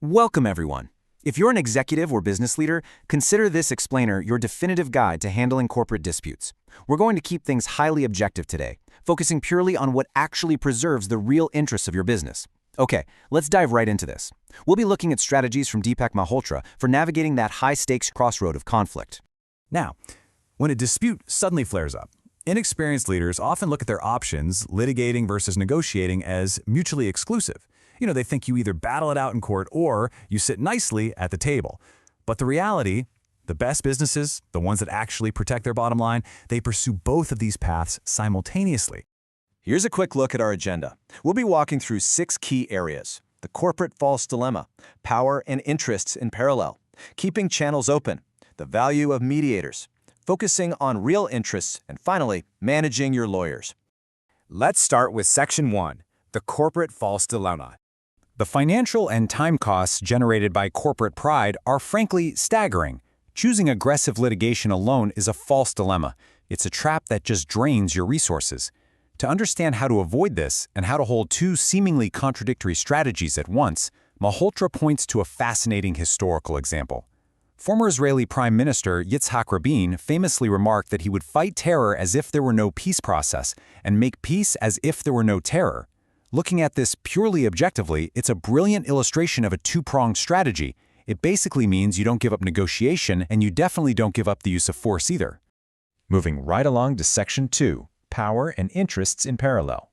Welcome, everyone. If you're an executive or business leader, consider this explainer your definitive guide to handling corporate disputes. We're going to keep things highly objective today, focusing purely on what actually preserves the real interests of your business. Okay, let's dive right into this. We'll be looking at strategies from Deepak Malhotra for navigating that high-stakes crossroad of conflict. Now, when a dispute suddenly flares up, inexperienced leaders often look at their options, litigating versus negotiating, as mutually exclusive. They think you either battle it out in court or you sit nicely at the table. But the reality, the best businesses, the ones that actually protect their bottom line, they pursue both of these paths simultaneously. Here's a quick look at our agenda. We'll be walking through 6 key areas: the corporate false dilemma, power and interests in parallel, keeping channels open, the value of mediators, focusing on real interests, and finally, managing your lawyers. Let's start with Section 1, the corporate false dilemma. The financial and time costs generated by corporate pride are frankly staggering. Choosing aggressive litigation alone is a false dilemma. It's a trap that just drains your resources. To understand how to avoid this and how to hold two seemingly contradictory strategies at once, Malhotra points to a fascinating historical example. Former Israeli Prime Minister Yitzhak Rabin famously remarked that he would fight terror as if there were no peace process and make peace as if there were no terror. Looking at this purely objectively, it's a brilliant illustration of a two-pronged strategy. It basically means you don't give up negotiation, and you definitely don't give up the use of force either. Moving right along to Section 2, power and interests in parallel.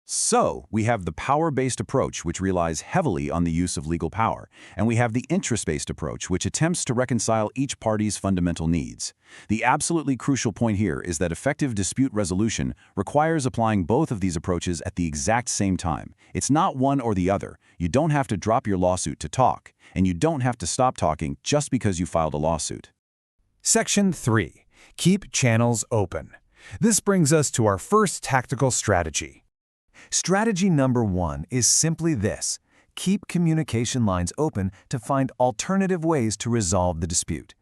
So, we have the power-based approach, which relies heavily on the use of legal power, and we have the interest-based approach, which attempts to reconcile each party's fundamental needs. The absolutely crucial point here is that effective dispute resolution requires applying both of these approaches at the exact same time. It's not one or the other. You don't have to drop your lawsuit to talk, and you don't have to stop talking just because you filed a lawsuit. Section 3, keep channels open. This brings us to our first tactical strategy. Strategy number 1 is simply this: keep communication lines open to find alternative ways to resolve the dispute.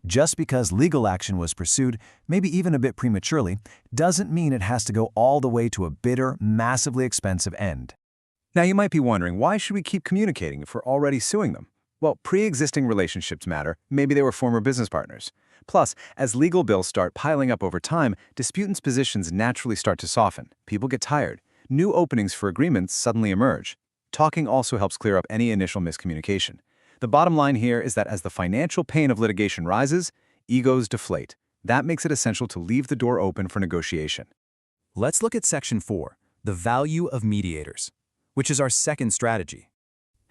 Just because legal action was pursued, maybe even a bit prematurely, doesn't mean it has to go all the way to a bitter, massively expensive end. Now you might be wondering, why should we keep communicating if we're already suing them? Well, pre-existing relationships matter. Maybe they were former business partners. Plus, as legal bills start piling up over time, disputants' positions naturally start to soften. People get tired. New openings for agreements suddenly emerge. Talking also helps clear up any initial miscommunication. The bottom line here is that as the financial pain of litigation rises, egos deflate. That makes it essential to leave the door open for negotiation. Let's look at Section 4, the value of mediators, which is our second strategy.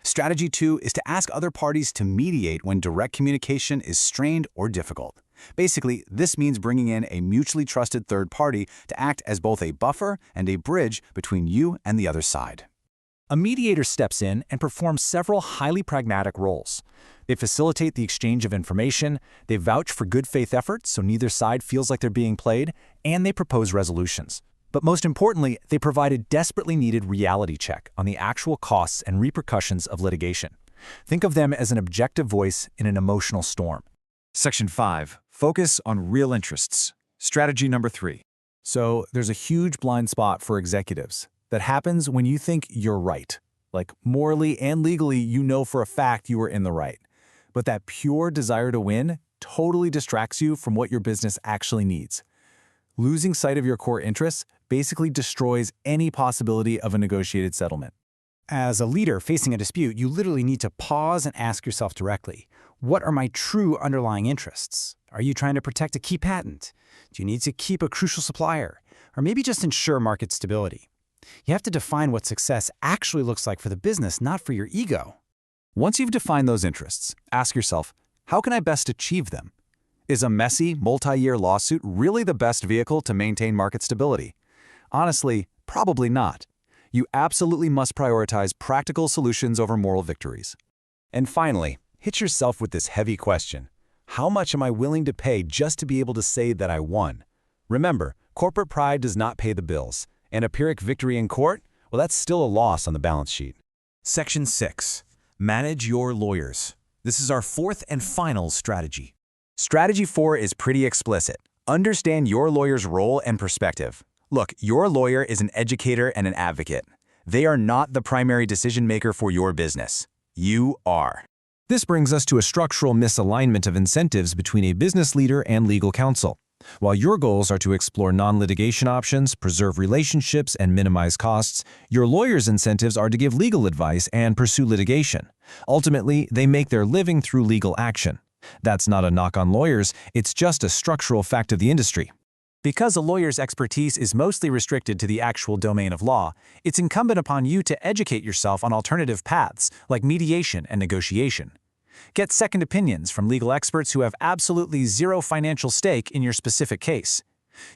Strategy 2 is to ask other parties to mediate when direct communication is strained or difficult. Basically, this means bringing in a mutually trusted third party to act as both a buffer and a bridge between you and the other side. A mediator steps in and performs several highly pragmatic roles. They facilitate the exchange of information, they vouch for good faith efforts so neither side feels like they're being played, and they propose resolutions. But most importantly, they provide a desperately needed reality check on the actual costs and repercussions of litigation. Think of them as an objective voice in an emotional storm. Section 5, focus on real interests. Strategy number 3. So there's a huge blind spot for executives that happens when you think you're right. Like morally and legally, you know for a fact you are in the right. But that pure desire to win totally distracts you from what your business actually needs. Losing sight of your core interests basically destroys any possibility of a negotiated settlement. As a leader facing a dispute, you literally need to pause and ask yourself directly, what are my true underlying interests? Are you trying to protect a key patent? Do you need to keep a crucial supplier? Or maybe just ensure market stability? You have to define what success actually looks like for the business, not for your ego. Once you've defined those interests, ask yourself, how can I best achieve them? Is a messy, multi-year lawsuit really the best vehicle to maintain market stability? Honestly, probably not. You absolutely must prioritize practical solutions over moral victories. And finally, hit yourself with this heavy question. How much am I willing to pay just to be able to say that I won? Remember, corporate pride does not pay the bills, and a Pyrrhic victory in court, well, that's still a loss on the balance sheet. Section 6, manage your lawyers. This is our fourth and final strategy. Strategy 4 is pretty explicit. Understand your lawyer's role and perspective. Look, your lawyer is an educator and an advocate. They are not the primary decision maker for your business. You are. This brings us to a structural misalignment of incentives between a business leader and legal counsel. While your goals are to explore non-litigation options, preserve relationships, and minimize costs, your lawyer's incentives are to give legal advice and pursue litigation. Ultimately, they make their living through legal action. That's not a knock on lawyers, it's just a structural fact of the industry. Because a lawyer's expertise is mostly restricted to the actual domain of law, it's incumbent upon you to educate yourself on alternative paths like mediation and negotiation. Get second opinions from legal experts who have absolutely zero financial stake in your specific case.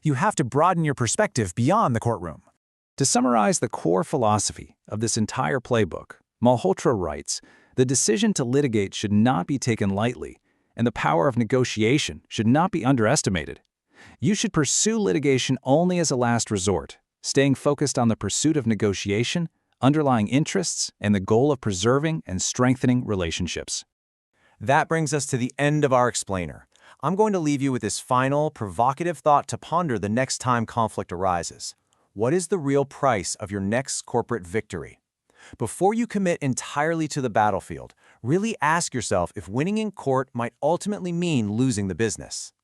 You have to broaden your perspective beyond the courtroom. To summarize the core philosophy of this entire playbook, Malhotra writes, the decision to litigate should not be taken lightly, and the power of negotiation should not be underestimated. You should pursue litigation only as a last resort, staying focused on the pursuit of negotiation, underlying interests, and the goal of preserving and strengthening relationships. That brings us to the end of our explainer. I'm going to leave you with this final, provocative thought to ponder the next time conflict arises. What is the real price of your next corporate victory? Before you commit entirely to the battlefield, really ask yourself if winning in court might ultimately mean losing the business.